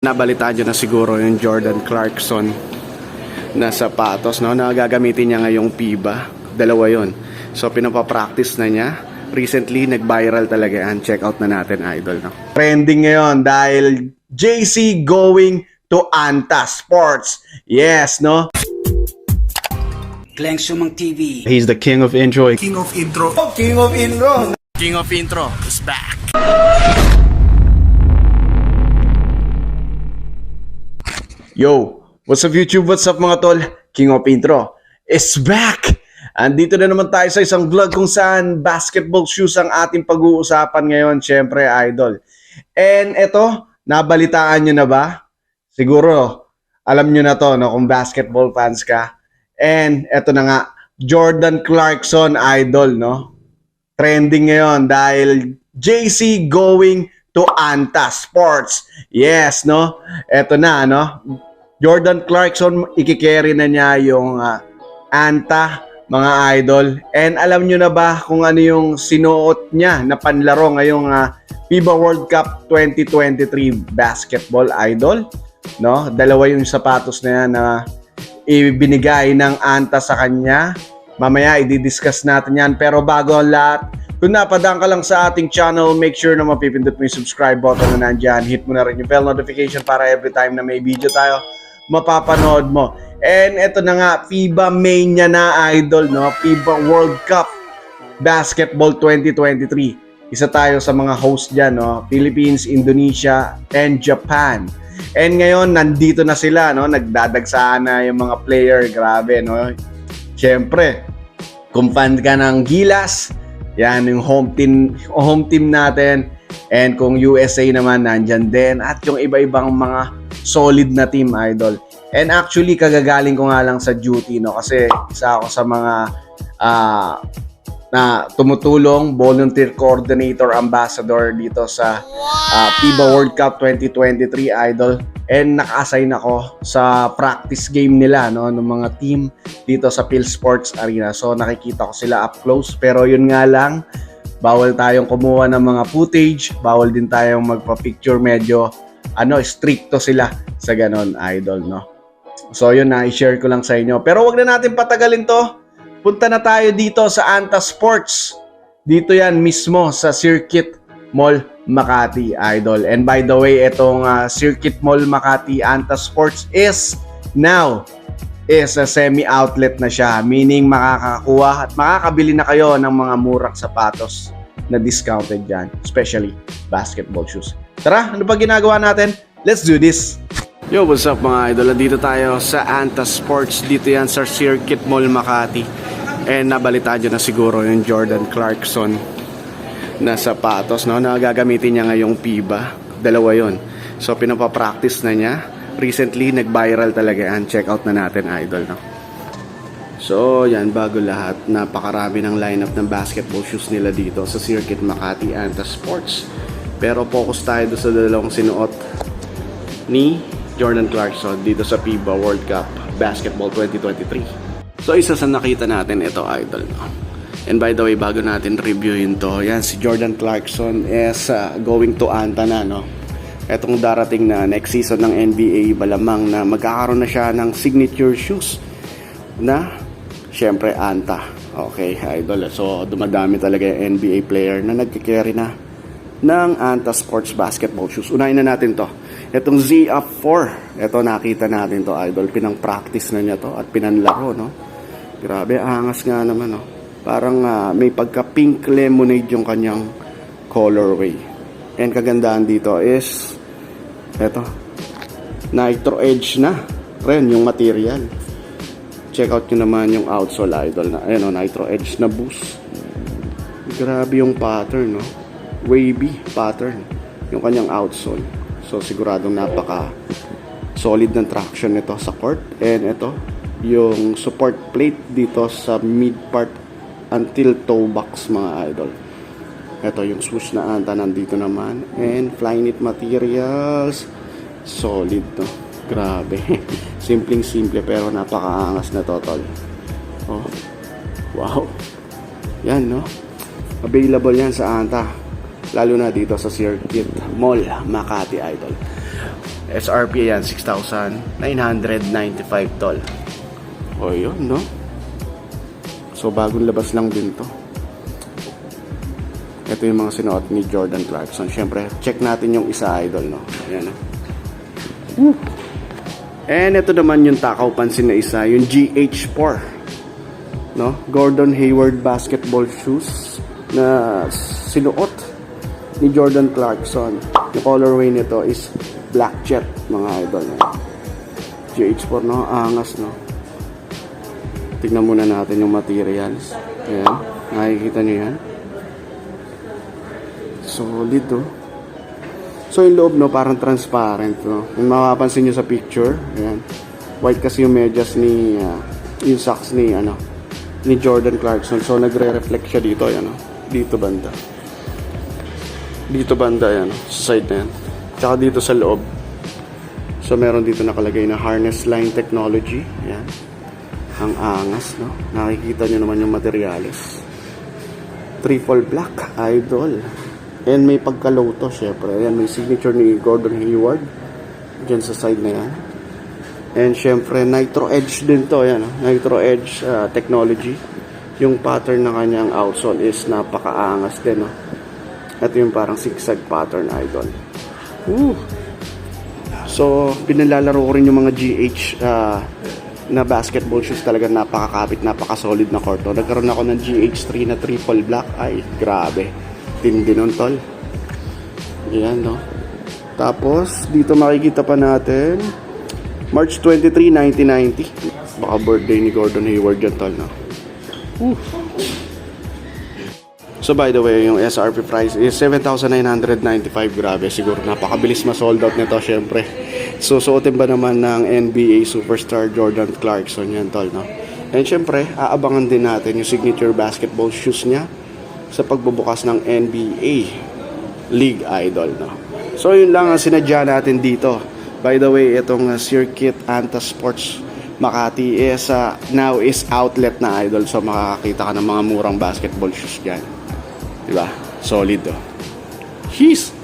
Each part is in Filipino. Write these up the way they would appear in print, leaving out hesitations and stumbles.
Nabalitaan nyo na siguro yung Jordan Clarkson na sapatos, no? Na gagamitin niya ngayong FIBA. Dalawa yon. So pinapapractice na niya. Recently, nag-viral talaga yan. Check out na natin, idol, no? Trending ngayon dahil JC going to Anta Sports. Yes, no? Glenn Sumang TV. He's the king of intro. King of intro. Oh, king of intro. King of intro is back. Yo, what's up YouTube? What's up mga tol? King of intro is back. Andito na naman tayo sa isang vlog kung saan basketball shoes ang ating pag-uusapan ngayon. Syempre, idol. And eto, nabalitaan nyo na ba? Siguro, alam nyo na to, no, kung basketball fans ka. And eto na nga, Jordan Clarkson, idol, no? Trending ngayon dahil JC going to Anta Sports. Yes, no? Eto na, no? Jordan Clarkson, ikikerry na niya yung Anta, mga idol. And alam nyo na ba kung ano yung sinuot niya na panlaro ngayong FIBA World Cup 2023 basketball, idol? No? Dalawa yung sapatos na yan na ibinigay ng Anta sa kanya. Mamaya, i-discuss natin yan. Pero bago ang lahat, kung napadaan ka lang sa ating channel, make sure na mapipindot mo yung subscribe button na nandyan. Hit mo na rin yung bell notification para every time na may video tayo, mapapanood mo. And eto na nga, FIBA Mania na, idol, no? FIBA World Cup Basketball 2023. Isa tayo sa mga host dyan, no? Philippines, Indonesia, and Japan. And ngayon, nandito na sila, no? Nagdadagsaan na yung mga player. Grabe, no? Siyempre, kung fan ka ng Gilas, yan yung home team natin. And kung USA naman, nandyan din. At yung iba-ibang mga solid na team, idol. And actually, kagagaling ko nga lang sa duty, no? Kasi isa ako sa mga na tumutulong, volunteer coordinator, ambassador dito sa FIBA World Cup 2023, idol. And naka-assign ako sa practice game nila, no, ng mga team dito sa Phil Sports Arena. So nakikita ko sila up close, pero yun nga lang, bawal tayong kumuha ng mga footage, bawal din tayong magpa-picture, medyo stricto sila sa ganon, idol, no. So yun na, i-share ko lang sa inyo. Pero wag na natin patagalin to. Punta na tayo dito sa Anta Sports. Dito yan mismo sa Circuit Mall Makati, idol. And by the way, itong Circuit Mall Makati Anta Sports is a semi-outlet na siya. Meaning makakakuha at makakabili na kayo ng mga murang sapatos na discounted dyan. Especially basketball shoes. Tara, ano pa ginagawa natin? Let's do this! Yo, what's up mga idol? Dito tayo sa Anta Sports. Dito yan sa Circuit Mall Makati. And nabalitaan nyo na siguro yung Jordan Clarkson na sapatos, no? Na gagamitin niya ngayong FIBA. Dalawa yon. So pinapapractice na niya. Recently, nag-viral talaga yan. Check out na natin, idol, no? So yan, bago lahat, napakarami ng lineup ng basketball shoes nila dito sa Circuit Makati Anta Sports. Pero focus tayo sa dalawang sinuot ni Jordan Clarkson dito sa FIBA World Cup Basketball 2023. So isa sa nakita natin ito, idol, no? And by the way, bago natin reviewin to, yan, si Jordan Clarkson is going to Anta na, no? Etong darating na next season ng NBA, malamang na magkakaroon na siya ng signature shoes na syempre Anta. Okay, idol. So dumadami talaga yung NBA player na nagkikerry na ng Anta Sports basketball shoes. Unahin na natin to. Itong ZF4. Ito, nakita natin to, idol. Pinang-practice na niya to at pinanlaro, no? Grabe, angas nga naman, no? Parang may pagka-pink lemonade yung kanyang colorway. And kagandahan dito is ito, nitro edge na rin yung material. Check out nyo naman yung outsole, idol, na ayan, nitro edge na boost. Grabe yung pattern, no? Wavy pattern yung kanyang outsole. So siguradong napaka solid ng traction nito sa court. And ito yung support plate dito sa mid part until toe box, mga idol. Ito yung swoosh na Anta nandito naman. And Flyknit materials, solid to. Grabe. Simpleng-simple pero napakaangas na totol. Oh. Wow. Yan, no? Available yan sa Anta. Lalo na dito sa Circuit Mall Makati, idol. SRP yan, 6,995 tol. O yun, no? So, bagong labas lang din to. Ito yung mga sinuot ni Jordan Clarkson. Siyempre, check natin yung isa, idol, no? Ayan, no? And ito naman yung takaw pansin na isa, yung GH4, no? Gordon Hayward basketball shoes na sinuot ni Jordan Clarkson. Yung colorway nito is Black Jet, mga idol, no? GH4, no? Angas, no? Tignan muna natin yung materials. Ayan, nakikita nyo yan. Solid, oh. So, yung loob, no, parang transparent, no. Kung mapapansin nyo sa picture, ayan. White kasi yung medyas ni, yung socks ni, ni Jordan Clarkson. So, nagre-reflect siya dito, ayan, no. Dito banda. Dito banda, ayan, sa side na yan. Tsaka dito sa loob. So, meron dito nakalagay na harness line technology. Ayan. Ang angas, no. Nakikita nyo naman yung materials. Triple black, idol. And may pagka-loto, syempre. Ayan, may signature ni Gordon Hayward dyan sa side na yan. And syempre, Nitro Edge din to. Ayan, Nitro Edge technology. Yung pattern na kanyang outsole is napaka-angas din, no? Ito yung parang zigzag pattern, idol. Woo! So, pinalalaro ko rin yung mga GH na basketball shoes. Talaga napakakapit, napaka-solid na court. Nagkaroon ako ng GH3 na triple black. Ay, grabe. Tindi nun, tol. Ayan, no? Tapos, dito makikita pa natin March 23, 1990. Baka birthday ni Gordon Hayward yan, tol, no? So, by the way, yung SRP price is 7,995. Grabe, siguro napakabilis ma-sold out nito, syempre. Susuotin ba naman ng NBA superstar Jordan Clarkson yan, tol, no? And syempre, aabangan din natin yung signature basketball shoes niya sa pagbubukas ng NBA League, idol, no? So, yun lang ang sinadya natin dito. By the way, itong Circuit Anta Sports Makati is now is outlet na, idol. So, makakakita ka ng mga murang basketball shoes dyan. Diba? Solid, oh. Jeez!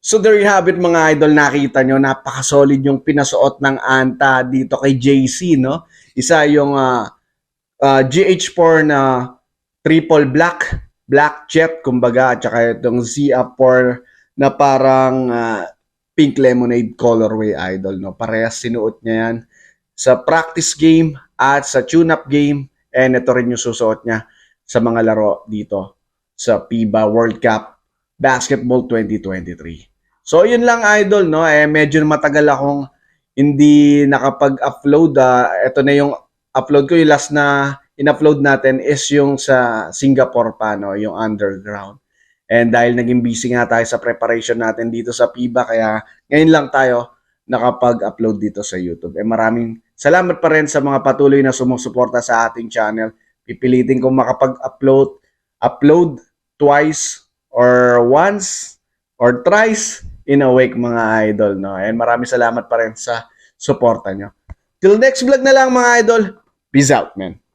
So there you have it, mga idol. Nakita nyo, napaka-solid yung pinasuot ng Anta dito kay JC, no? Isa yung GH4 na triple black jet, kumbaga, at saka itong ZF4 na parang pink lemonade colorway, idol, no? Parehas sinuot niya yan sa practice game at sa tune-up game, and ito rin yung susuot niya sa mga laro dito sa FIBA World Cup Basketball 2023. So, yun lang, idol, no? Medyo matagal akong hindi nakapag-upload. Ito na yung upload ko. Yung last na in-upload natin is yung sa Singapore pa, no? Yung underground. And dahil naging busy nga tayo sa preparation natin dito sa FIBA, kaya ngayon lang tayo nakapag-upload dito sa YouTube. Maraming salamat pa rin sa mga patuloy na sumusuporta sa ating channel. Pipilitin kong makapag-upload twice or once or thrice in a week, mga idol, no? And maraming salamat pa rin sa suporta nyo. Till next vlog na lang, mga idol. Peace out, man.